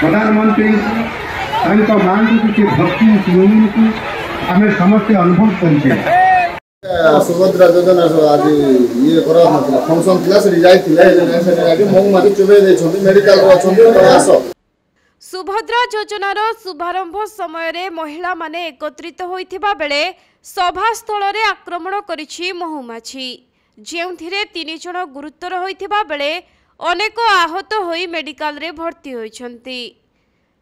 प्रधानमंत्री माँ किसी भक्ति को आम समस्ते अनुभव करें। सुभद्रा योजना आज ये फंक्शन महुमाछी चुबे मेडिकल। सुभद्रा योजनार शुभारंभ समय महिला माने एकत्रित होइथिबा बेले सभास्थल रे आक्रमण करिछि महुमाछी, जेउथिरे 3 जण गुरुतर होइथिबा बेले अनेक आहत होई मेडिकल रे भर्ती होइछन्ति।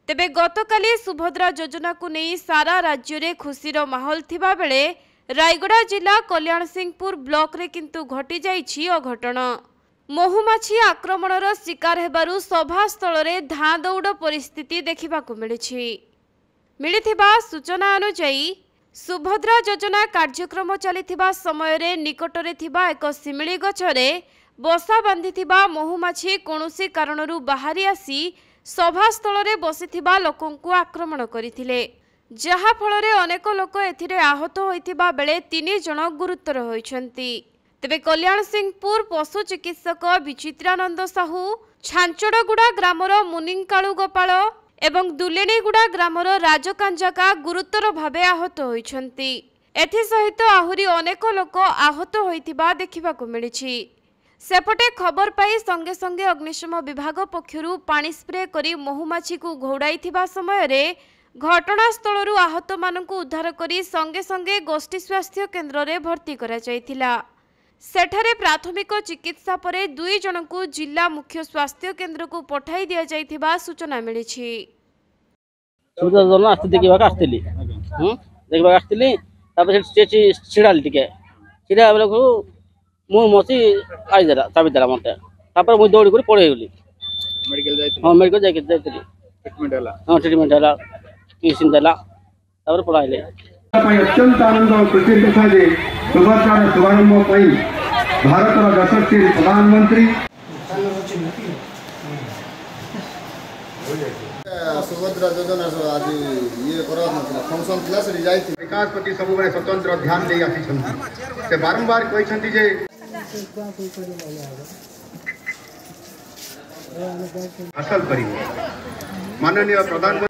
तेबे गतकाली सुभद्रा योजना को नहीं सारा राज्य रे खुशीर माहौल थिबा बेले रायगड़ा जिला कल्याण सिंहपुर ब्लॉक रे किंतु घटी जाइछि अघटन। महुमाछी आक्रमणर शिकार हेबारु सभास्थल रे धाँ दौड़ परिस्थिति देखिबाकु मिलिथिबा सूचना अनुसार सुभद्रा योजना कार्यक्रम चलिथिबा समय रे निकटरे थिबा एक सिमिली गछरे बसा बांधिथिबा महुमाछी कोनोसी कारणरू बाहरी आसी सभास्थल रे बसिथिबा लोकंकु आक्रमण करिथिले, जहा फलरे अनेक लोक एथिरे आहत होइथिबा बेले 3 जण गुरुतर होइछन्ति। तेबे कल्याण सिंहपुर पशु चिकित्सक विचित्रानंद साहू, छांचड़गुड़ा ग्रामर मुनिंकालु गोपाल एवं दुलेणीगुड़ा ग्रामर राजकांजाका गुरुतर भावे आहत होइछन्ति। एथि सहित आहुरी अनेक लोक आहत होइथिबा देखिबाकु मिलिछि। सेपटे खबर पाई संगे संगे अग्निशम विभाग पक्षरु पानी स्प्रे करी महुमाछी को घोड़ाइथिबा समय रे घटनास्थलरू आहत मानकु उद्धार करी संगे संगे गोष्ठी स्वास्थ्य केन्द्र रे भर्ती करा जायथिला। सेठारे प्राथमिक चिकित्सा परे 2 जनकु जिला मुख्य स्वास्थ्य केन्द्र को पठाई दिया जायथिबा सूचना मिलिछि। सुधा जन आस्ते देखिबा आस्तेली देखिबा आस्तेली तापर स्टेची छिडाली टिके छिडा बेला को मु मसी आई देला चाबी देला मते तापर मु दौड़ी कर पड़े गेली मेडिकल जायथि। हां मेडिकल जाके जायथि ट्रीटमेंट हला। हां ट्रीटमेंट हला किसिन देला तापर पळाइले। अत्यंत आनंद और खुशी कथा जे सुभद्रार शुभारंभ भारत यशस्वी प्रधानमंत्री सुभद्रा योजना आज ये फंक्शन विकास प्रति सब स्वतंत्र ध्यान दे आसी बारंबार कहते जे हासिल करी माननीय प्रधानमंत्री